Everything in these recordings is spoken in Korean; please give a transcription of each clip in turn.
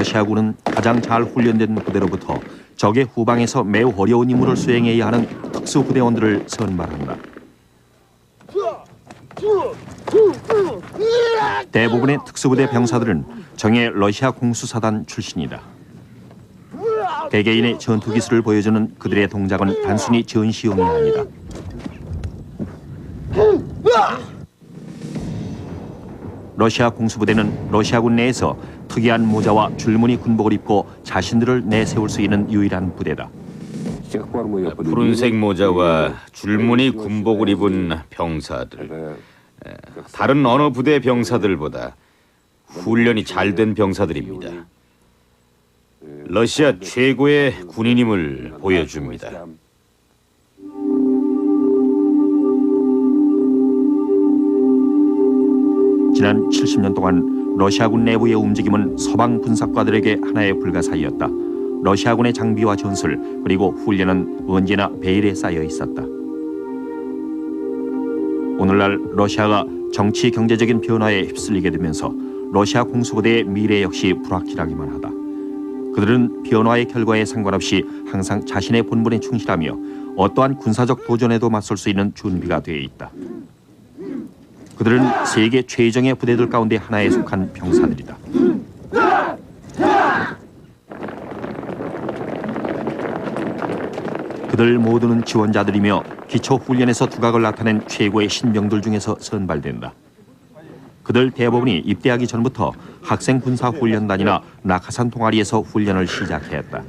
러시아군은 가장 잘 훈련된 부대로부터 적의 후방에서 매우 어려운 임무를 수행해야 하는 특수부대원들을 선발한다. 대부분의 특수부대 병사들은 정예 러시아 공수사단 출신이다. 개개인의 전투 기술을 보여주는 그들의 동작은 단순히 전시용이 아니다. 러시아 공수부대는 러시아군 내에서 특이한 모자와 줄무늬 군복을 입고 자신들을 내세울 수 있는 유일한 부대다. 푸른색 모자와 줄무늬 군복을 입은 병사들, 다른 어느 부대 병사들보다 훈련이 잘 된 병사들입니다. 러시아 최고의 군인임을 보여줍니다. 지난 70년 동안 러시아군 내부의 움직임은 서방 분사과들에게 하나의 불가사의였다. 러시아군의 장비와 전술 그리고 훈련은 언제나 베일에 쌓여 있었다. 오늘날 러시아가 정치 경제적인 변화에 휩쓸리게 되면서 러시아 공수부대의 미래 역시 불확실하기만 하다. 그들은 변화의 결과에 상관없이 항상 자신의 본분에 충실하며 어떠한 군사적 도전에도 맞설 수 있는 준비가 되어 있다. 그들은 세계 최정예 부대들 가운데 하나에 속한 병사들이다. 그들 모두는 지원자들이며 기초훈련에서 두각을 나타낸 최고의 신병들 중에서 선발된다. 그들 대부분이 입대하기 전부터 학생 군사훈련단이나 낙하산 동아리에서 훈련을 시작했다.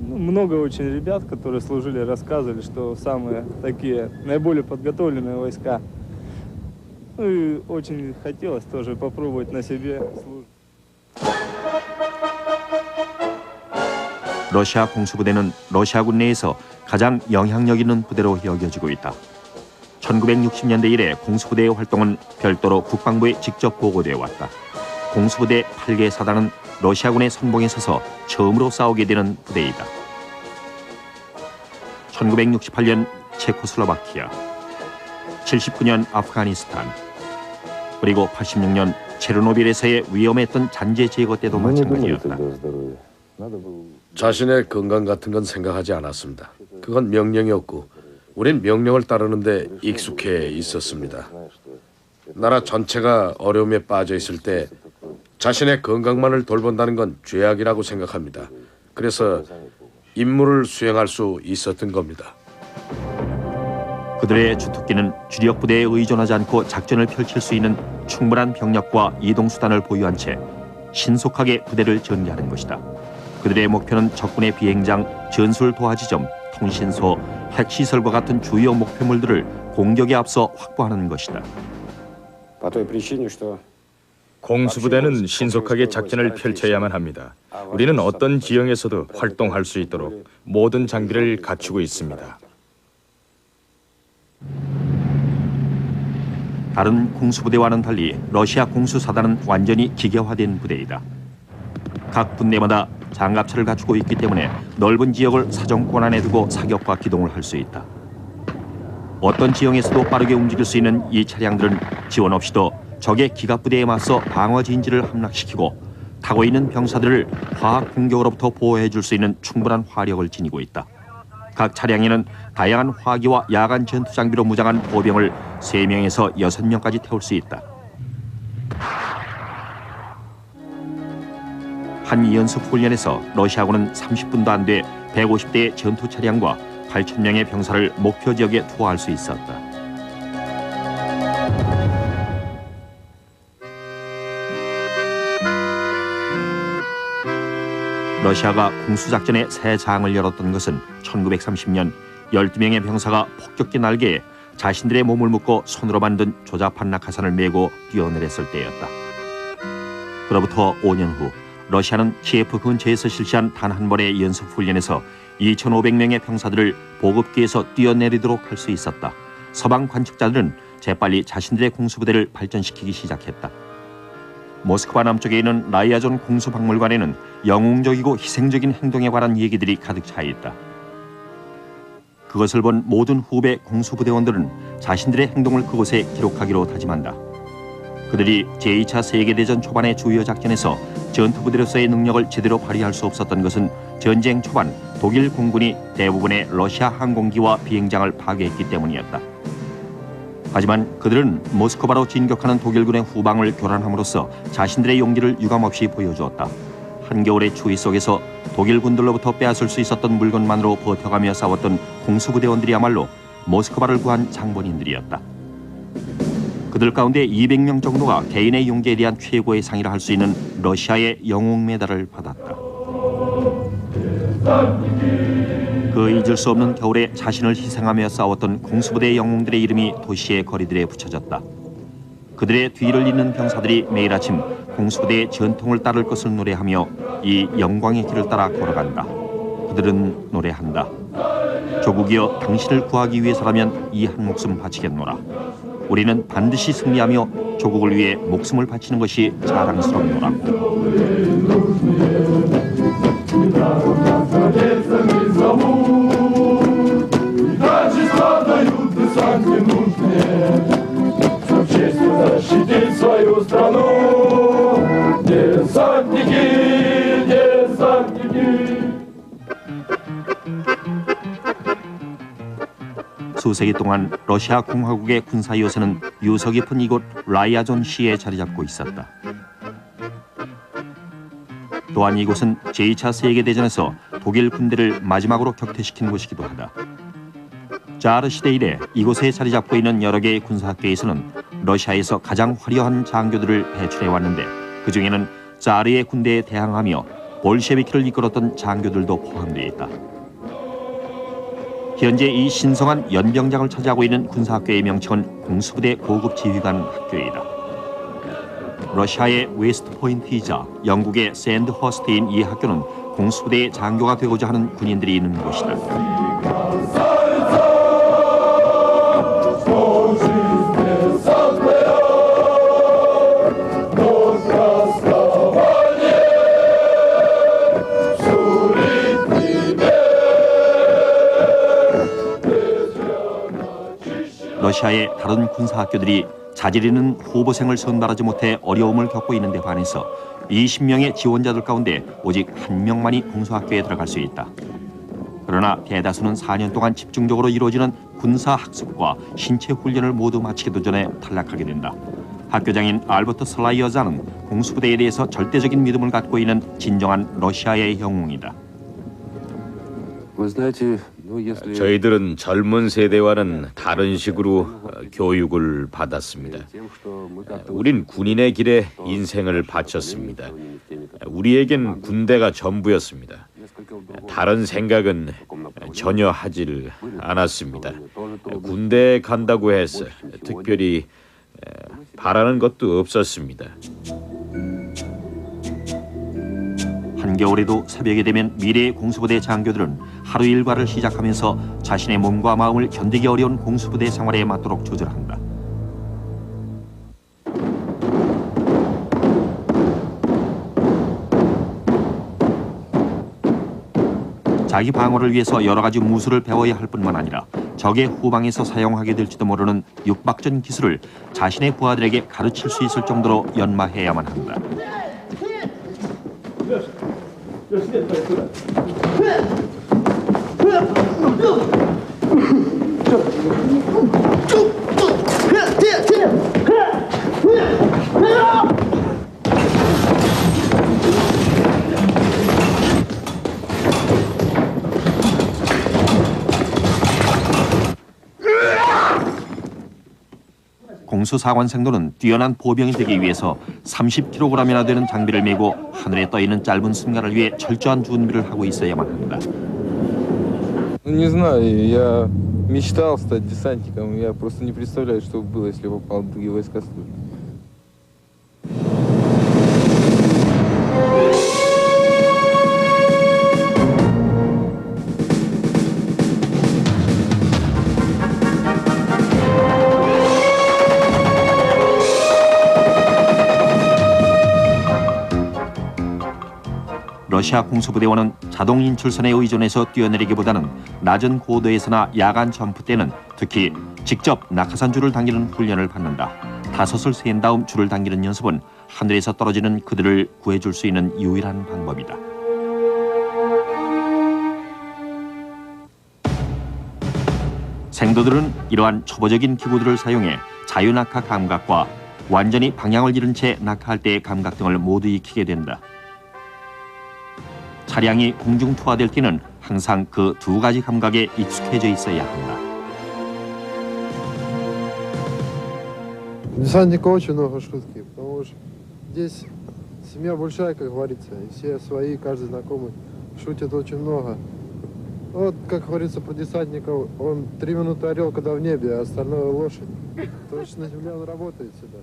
Много очень ребят, которые служили, рассказывали, что самые такие наиболее подготовленные войска. Ну и очень хотелось тоже попробовать на себе службу. 러시아 공수부대는 러시아군 내에서 가장 영향력 있는 부대로 여겨지고 있다. 1960년대 이래 공수부대의 활동은 별도로 국방부에 직접 보고되어 왔다. 공수부대 8개 사단은 러시아군의 선봉에 서서 처음으로 싸우게 되는 부대이다. 1968년 체코슬로바키아, 79년 아프가니스탄, 그리고 86년 체르노빌에서의 위험했던 잔재 제거 때도 마찬가지였다. 자신의 건강 같은 건 생각하지 않았습니다. 그건 명령이었고 우린 명령을 따르는데 익숙해 있었습니다. 나라 전체가 어려움에 빠져 있을 때 자신의 건강만을 돌본다는 건 죄악이라고 생각합니다. 그래서 임무를 수행할 수 있었던 겁니다. 그들의 주특기는 주력 부대에 의존하지 않고 작전을 펼칠 수 있는 충분한 병력과 이동수단을 보유한 채 신속하게 부대를 전개하는 것이다. 그들의 목표는 적군의 비행장, 전술 도하지점, 통신소, 핵시설과 같은 주요 목표물들을 공격에 앞서 확보하는 것이다. 공수부대는 신속하게 작전을 펼쳐야만 합니다. 우리는 어떤 지형에서도 활동할 수 있도록 모든 장비를 갖추고 있습니다. 다른 공수부대와는 달리 러시아 공수사단은 완전히 기계화된 부대이다. 각 분대마다 장갑차를 갖추고 있기 때문에 넓은 지역을 사정권 안에 두고 사격과 기동을 할 수 있다. 어떤 지형에서도 빠르게 움직일 수 있는 이 차량들은 지원 없이도 적의 기갑부대에 맞서 방어 진지를 함락시키고 타고 있는 병사들을 화학 공격으로부터 보호해 줄 수 있는 충분한 화력을 지니고 있다. 각 차량에는 다양한 화기와 야간 전투 장비로 무장한 보병을 3명에서 6명까지 태울 수 있다. 한 연습 훈련에서 러시아군은 30분도 안 돼 150대의 전투 차량과 8,000명의 병사를 목표 지역에 투하할 수 있었다. 러시아가 공수작전의 새 장을 열었던 것은 1930년 12명의 병사가 폭격기 날개에 자신들의 몸을 묶고 손으로 만든 조잡한 낙하산을 메고 뛰어내렸을 때였다. 그로부터 5년 후 러시아는 키예프 근처에서 실시한 단 한 번의 연습 훈련에서 2,500명의 병사들을 보급기에서 뛰어내리도록 할 수 있었다. 서방 관측자들은 재빨리 자신들의 공수부대를 발전시키기 시작했다. 모스크바 남쪽에 있는 라이아존 공수박물관에는 영웅적이고 희생적인 행동에 관한 얘기들이 가득 차 있다. 그것을 본 모든 후배 공수부대원들은 자신들의 행동을 그곳에 기록하기로 다짐한다. 그들이 제2차 세계대전 초반의 주요 작전에서 전투부대로서의 능력을 제대로 발휘할 수 없었던 것은 전쟁 초반 독일 공군이 대부분의 러시아 항공기와 비행장을 파괴했기 때문이었다. 하지만 그들은 모스크바로 진격하는 독일군의 후방을 교란함으로써 자신들의 용기를 유감없이 보여주었다. 한겨울의 추위 속에서 독일군들로부터 빼앗을 수 있었던 물건만으로 버텨가며 싸웠던 공수부대원들이야말로 모스크바를 구한 장본인들이었다. 그들 가운데 200명 정도가 개인의 용기에 대한 최고의 상이라 할 수 있는 러시아의 영웅 메달을 받았다. 그 잊을 수 없는 겨울에 자신을 희생하며 싸웠던 공수부대 영웅들의 이름이 도시의 거리들에 붙여졌다. 그들의 뒤를 잇는 병사들이 매일 아침 공수부대의 전통을 따를 것을 노래하며 이 영광의 길을 따라 걸어간다. 그들은 노래한다. 조국이여 당신을 구하기 위해서라면 이 한 목숨 바치겠노라. 우리는 반드시 승리하며 조국을 위해 목숨을 바치는 것이 자랑스럽노라. 수세기 동안 러시아 공화국의 군사 요새는 유서 깊은 이곳 라이아존 시에 자리 잡고 있었다. 또한 이곳은 제2차 세계대전에서 독일 군대를 마지막으로 격퇴시킨 곳이기도 하다. 자르 시대 이래 이곳에 자리 잡고 있는 여러 개의 군사학교에서는 러시아에서 가장 화려한 장교들을 배출해 왔는데 그 중에는 자르의 군대에 대항하며 볼셰비키를 이끌었던 장교들도 포함되어 있다. 현재 이 신성한 연병장을 차지하고 있는 군사학교의 명칭은 공수부대 고급 지휘관 학교이다. 러시아의 웨스트 포인트이자 영국의 샌드 허스트인 이 학교는 공수부대의 장교가 되고자 하는 군인들이 있는 곳이다. 러시아의 다른 군사학교들이 자질 있는 후보생을 선발하지 못해 어려움을 겪고 있는 데 반해서 20명의 지원자들 가운데 오직 1명만이 공수학교에 들어갈 수 있다. 그러나 대다수는 4년 동안 집중적으로 이루어지는 군사학습과 신체 훈련을 모두 마치기도 전에 탈락하게 된다. 학교장인 알버트 슬라이어자는 공수부대에 대해서 절대적인 믿음을 갖고 있는 진정한 러시아의 영웅이다. 저희들은 젊은 세대와는 다른 식으로 교육을 받았습니다. 우린 군인의 길에 인생을 바쳤습니다. 우리에겐 군대가 전부였습니다. 다른 생각은 전혀 하질 않았습니다. 군대에 간다고 해서 특별히 바라는 것도 없었습니다. 한겨울에도 새벽이 되면 미래의 공수부대 장교들은 하루 일과를 시작하면서 자신의 몸과 마음을 견디기 어려운 공수부대 생활에 맞도록 조절한다. 자기 방어를 위해서 여러 가지 무술을 배워야 할 뿐만 아니라 적의 후방에서 사용하게 될지도 모르는 육박전 기술을 자신의 부하들에게 가르칠 수 있을 정도로 연마해야만 한다. 공수사관생도는 뛰어난 보병이 되기 위해서 30kg이나 되는 장비를 메고 하늘에 떠있는 짧은 순간을 위해 철저한 준비를 하고 있어야만 한다. Не знаю, я мечтал стать десантником. Я просто не представляю, что бы было, если попал в другие войска служить. 러시아 공수부대원은 자동 인출선에 의존해서 뛰어내리기보다는 낮은 고도에서나 야간 점프 때는 특히 직접 낙하산줄을 당기는 훈련을 받는다. 5을 센 다음 줄을 당기는 연습은 하늘에서 떨어지는 그들을 구해줄 수 있는 유일한 방법이다. 생도들은 이러한 초보적인 기구들을 사용해 자유낙하 감각과 완전히 방향을 잃은 채 낙하할 때의 감각 등을 모두 익히게 된다. 차량이 공중 투하될 때는 항상 그 2가지 감각에 익숙해져 있어야 한다. У десантника очень много шутки, потому что здесь семья большая, как говорится, и все свои, каждый знакомый шутит очень много. Вот, как говорится про десантников, он 3 минуты орел, когда в небе, а остальное лошадь. То есть на земле он работает всегда.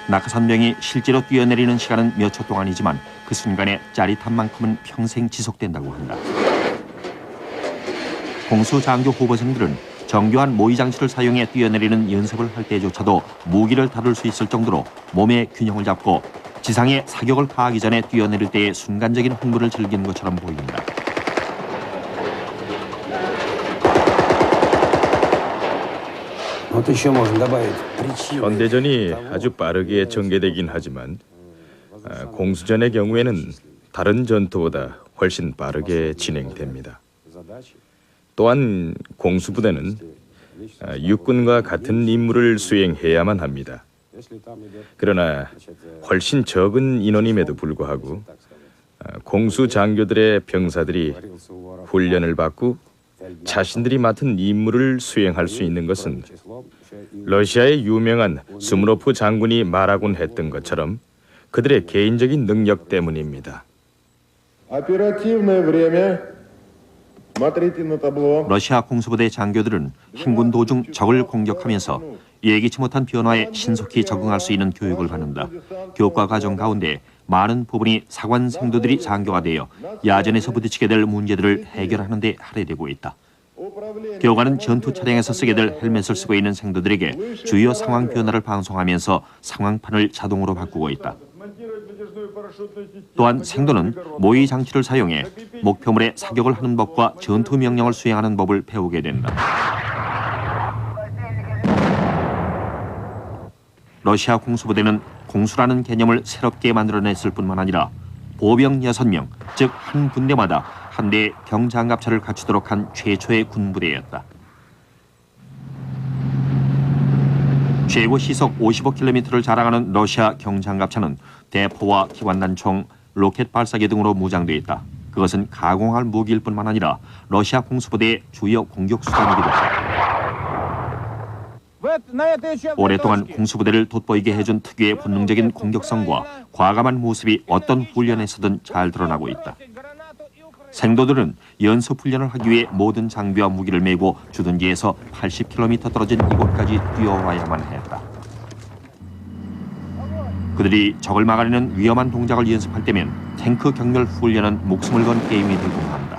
낙하산병이 실제로 뛰어내리는 시간은 몇 초 동안이지만 그 순간의 짜릿함만큼은 평생 지속된다고 한다. 공수장교 후보생들은 정교한 모의 장치를 사용해 뛰어내리는 연습을 할 때조차도 무기를 다룰 수 있을 정도로 몸의 균형을 잡고 지상의 사격을 가하기 전에 뛰어내릴 때의 순간적인 흥분을 즐기는 것처럼 보인다. 현대전이 아주 빠르게 전개되긴 하지만 공수전의 경우에는 다른 전투보다 훨씬 빠르게 진행됩니다. 또한 공수부대는 육군과 같은 임무를 수행해야만 합니다. 그러나 훨씬 적은 인원임에도 불구하고 공수장교들의 병사들이 훈련을 받고 자신들이 맡은 임무를 수행할 수 있는 것은 러시아의 유명한 스무로프 장군이 말하곤 했던 것처럼 그들의 개인적인 능력 때문입니다. 러시아 공수부대 장교들은 행군 도중 적을 공격하면서 예기치 못한 변화에 신속히 적응할 수 있는 교육을 받는다. 교과 과정 가운데 많은 부분이 사관 생도들이 장교가 되어 야전에서 부딪히게 될 문제들을 해결하는 데 할애되고 있다. 교관은 전투 차량에서 쓰게 될 헬멧을 쓰고 있는 생도들에게 주요 상황 변화를 방송하면서 상황판을 자동으로 바꾸고 있다. 또한 생도는 모의 장치를 사용해 목표물에 사격을 하는 법과 전투 명령을 수행하는 법을 배우게 된다. 러시아 공수부대는 공수라는 개념을 새롭게 만들어냈을 뿐만 아니라 보병 6명, 즉 한 군대마다 한 대의 경장갑차를 갖추도록 한 최초의 군부대였다. 최고 시속 55km를 자랑하는 러시아 경장갑차는 대포와 기관단총, 로켓 발사기 등으로 무장되어 있다. 그것은 가공할 무기일 뿐만 아니라 러시아 공수부대의 주요 공격 수단이기도 하다. 오랫동안 공수부대를 돋보이게 해준 특유의 본능적인 공격성과 과감한 모습이 어떤 훈련에서든 잘 드러나고 있다. 생도들은 연습 훈련을 하기 위해 모든 장비와 무기를 메고 주둔지에서 80km 떨어진 이곳까지 뛰어와야만 했다. 그들이 적을 막아내는 위험한 동작을 연습할 때면 탱크 경멸 훈련은 목숨을 건 게임이 되고 한다.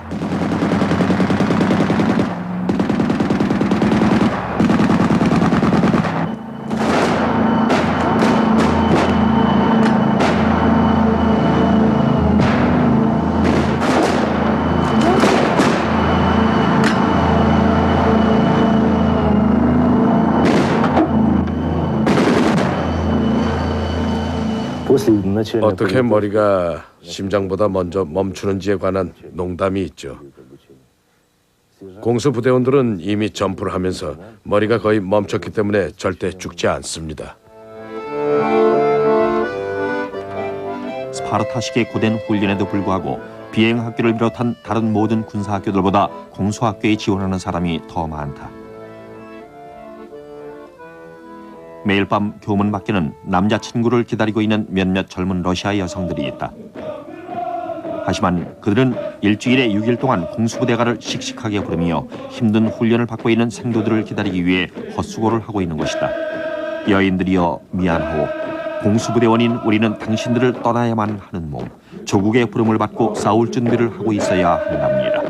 어떻게 머리가 심장보다 먼저 멈추는지에 관한 농담이 있죠. 공수부대원들은 이미 점프를 하면서 머리가 거의 멈췄기 때문에 절대 죽지 않습니다. 스파르타식의 고된 훈련에도 불구하고 비행학교를 비롯한 다른 모든 군사학교들보다 공수학교에 지원하는 사람이 더 많다. 매일 밤 교문 밖에는 남자친구를 기다리고 있는 몇몇 젊은 러시아 여성들이 있다. 하지만 그들은 일주일에 6일 동안 공수부대가를 씩씩하게 부르며 힘든 훈련을 받고 있는 생도들을 기다리기 위해 헛수고를 하고 있는 것이다. 여인들이여 미안하오. 공수부대원인 우리는 당신들을 떠나야만 하는 몸, 조국의 부름을 받고 싸울 준비를 하고 있어야 한답니다.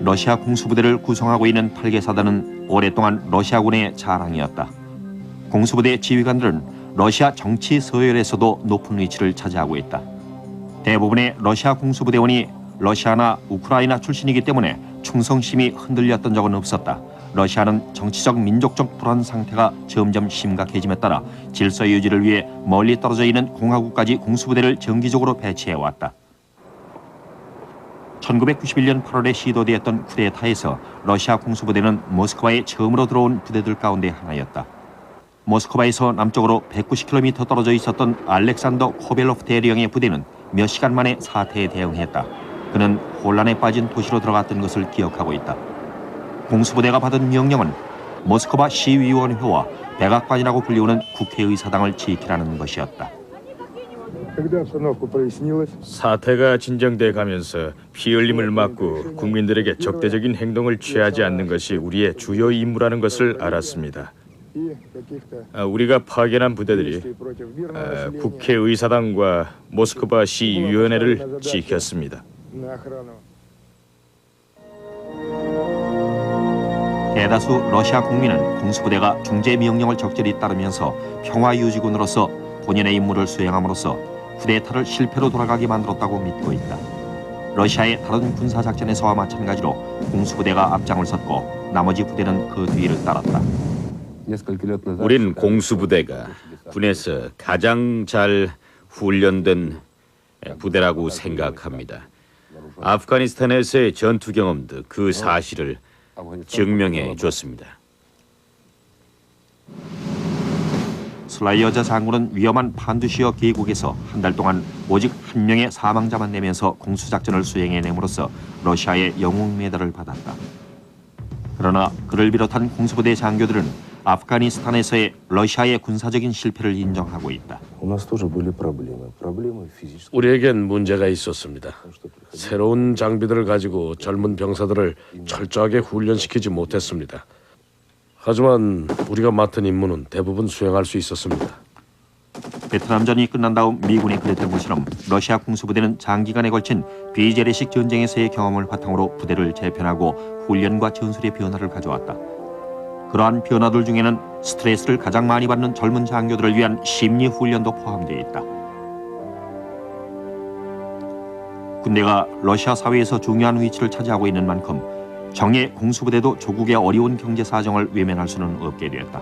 러시아 공수부대를 구성하고 있는 8개 사단은 오랫동안 러시아군의 자랑이었다. 공수부대 지휘관들은 러시아 정치 서열에서도 높은 위치를 차지하고 있다. 대부분의 러시아 공수부대원이 러시아나 우크라이나 출신이기 때문에 충성심이 흔들렸던 적은 없었다. 러시아는 정치적 민족적 불안 상태가 점점 심각해짐에 따라 질서 유지를 위해 멀리 떨어져 있는 공화국까지 공수부대를 정기적으로 배치해왔다. 1991년 8월에 시도되었던 쿠데타에서 러시아 공수부대는 모스크바에 처음으로 들어온 부대들 가운데 하나였다. 모스크바에서 남쪽으로 190km 떨어져 있었던 알렉산더 코벨로프 대령의 부대는 몇 시간 만에 사태에 대응했다. 그는 혼란에 빠진 도시로 들어갔던 것을 기억하고 있다. 공수부대가 받은 명령은 모스크바 시위원회와 백악관이라고 불리우는 국회의사당을 지키라는 것이었다. 사태가 진정돼 가면서 피 흘림을 막고 국민들에게 적대적인 행동을 취하지 않는 것이 우리의 주요 임무라는 것을 알았습니다. 우리가 파견한 부대들이 국회의사당과 모스크바 시위원회를 지켰습니다. 대다수 러시아 국민은 공수부대가 중재 명령을 적절히 따르면서 평화유지군으로서 본연의 임무를 수행함으로써 쿠데타를 실패로 돌아가게 만들었다고 믿고 있다. 러시아의 다른 군사작전에서와 마찬가지로 공수부대가 앞장을 섰고 나머지 부대는 그 뒤를 따랐다. 우린 공수부대가 군에서 가장 잘 훈련된 부대라고 생각합니다. 아프가니스탄에서의 전투 경험도 그 사실을 증명해 줬습니다. 슬라이어자 장군은 위험한 판두시어 계곡에서 한 달 동안 오직 한 명의 사망자만 내면서 공수작전을 수행해냄으로써 러시아의 영웅 메달을 받았다. 그러나 그를 비롯한 공수부대 장교들은 아프가니스탄에서의 러시아의 군사적인 실패를 인정하고 있다. 우리에겐 문제가 있었습니다. 새로운 장비들을 가지고 젊은 병사들을 철저하게 훈련시키지 못했습니다. 하지만 우리가 맡은 임무는 대부분 수행할 수 있었습니다. 베트남전이 끝난 다음 미군이 그랬던 것처럼 러시아 공수부대는 장기간에 걸친 비재래식 전쟁에서의 경험을 바탕으로 부대를 재편하고 훈련과 전술의 변화를 가져왔다. 그러한 변화들 중에는 스트레스를 가장 많이 받는 젊은 장교들을 위한 심리 훈련도 포함되어 있다. 군대가 러시아 사회에서 중요한 위치를 차지하고 있는 만큼 정예 공수부대도 조국의 어려운 경제 사정을 외면할 수는 없게 되었다.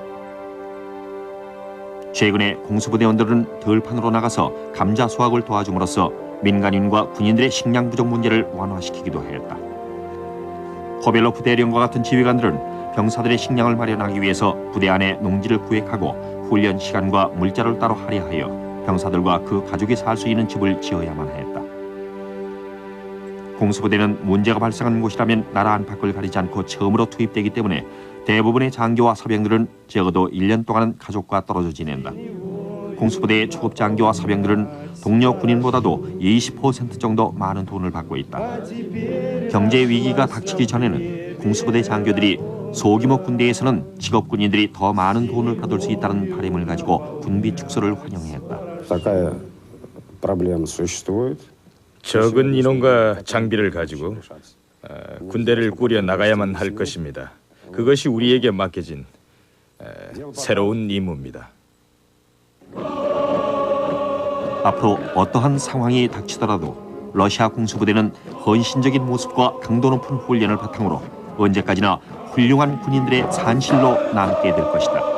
최근에 공수부대원들은 들판으로 나가서 감자 수확을 도와줌으로써 민간인과 군인들의 식량 부족 문제를 완화시키기도 했다. 코벨로프 대령과 같은 지휘관들은 병사들의 식량을 마련하기 위해서 부대 안에 농지를 구획하고 훈련 시간과 물자를 따로 할애하여 병사들과 그 가족이 살 수 있는 집을 지어야만 했다. 공수부대는 문제가 발생하는 곳이라면 나라 안팎을 가리지 않고 처음으로 투입되기 때문에 대부분의 장교와 사병들은 적어도 1년 동안은 가족과 떨어져 지낸다. 공수부대의 초급 장교와 사병들은 동료 군인보다도 20% 정도 많은 돈을 받고 있다. 경제 위기가 닥치기 전에는 공수부대 장교들이 소규모 군대에서는 직업 군인들이 더 많은 돈을 받을 수 있다는 바람을 가지고 군비 축소를 환영했다. 적은 인원과 장비를 가지고 군대를 꾸려 나가야만 할 것입니다. 그것이 우리에게 맡겨진 새로운 임무입니다. 앞으로 어떠한 상황이 닥치더라도 러시아 공수부대는 헌신적인 모습과 강도 높은 훈련을 바탕으로 언제까지나 훌륭한 군인들의 산실로 남게 될 것이다.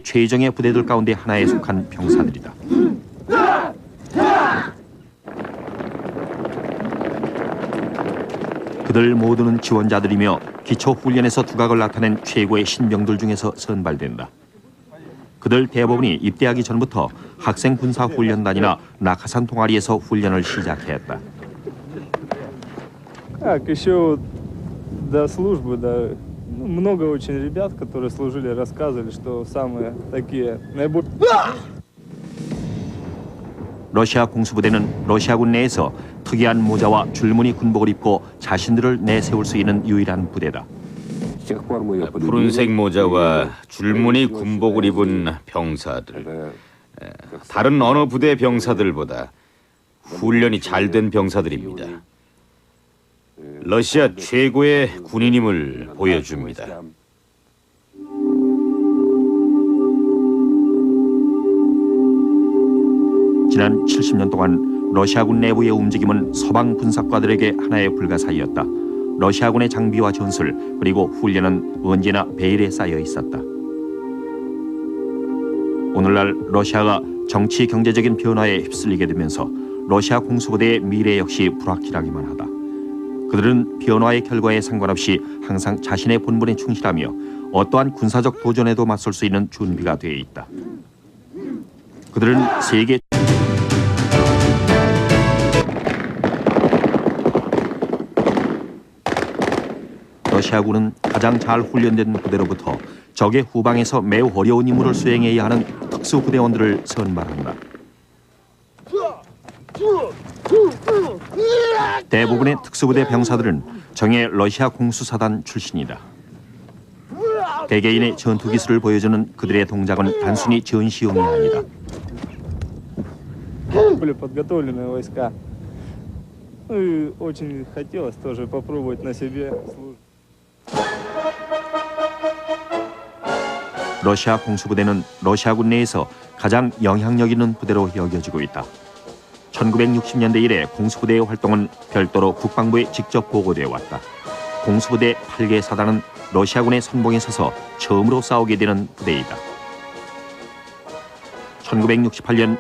최정예 부대들 가운데 하나에 속한 병사들이다. 그들 모두는 지원자들이며 기초훈련에서 두각을 나타낸 최고의 신병들 중에서 선발된다. 그들 대부분이 입대하기 전부터 학생 군사훈련단이나 낙하산 동아리에서 훈련을 시작했다. Как еще до службы, Много очень ребят, которые служили, рассказывали, что самые такие наиболее... 러시아 공수부대는 러시아군 내에서 특이한 모자와 줄무늬 군복을 입고 자신들을 내세울 수 있는 유일한 부대다. 푸른색 모자와 줄무늬 군복을 입은 병사들, 다른 어느 부대 병사들보다 훈련이 잘 된 병사들입니다. 러시아 최고의 군인임을 보여줍니다. 지난 70년 동안 러시아군 내부의 움직임은 서방 군사과들에게 하나의 불가사의였다. 러시아군의 장비와 전술 그리고 훈련은 언제나 베일에 쌓여 있었다. 오늘날 러시아가 정치 경제적인 변화에 휩쓸리게 되면서 러시아 공수부대의 미래 역시 불확실하기만 하다. 그들은 변화의 결과에 상관없이 항상 자신의 본분에 충실하며 어떠한 군사적 도전에도 맞설 수 있는 준비가 되어 있다. 그들은 세계 러시아군은 가장 잘 훈련된 부대로부터 적의 후방에서 매우 어려운 임무를 수행해야 하는 특수부대원들을 선발한다. 대부분의 특수부대 병사들은 정예 러시아 공수사단 출신이다. 개개인의 전투 기술을 보여주는 그들의 동작은 단순히 전시용이 아니다. Были подготовленные войска. Ну и очень хотелось тоже попробовать на себе службу. 러시아 공수부대는 러시아군 내에서 가장 영향력 있는 부대로 여겨지고 있다. 1960년대 이래 공수부대의 활동은 별도로 국방부에 직접 보고되어 왔다. 공수부대 8개 사단은 러시아군의 선봉에 서서 처음으로 싸우게 되는 부대이다. 1968년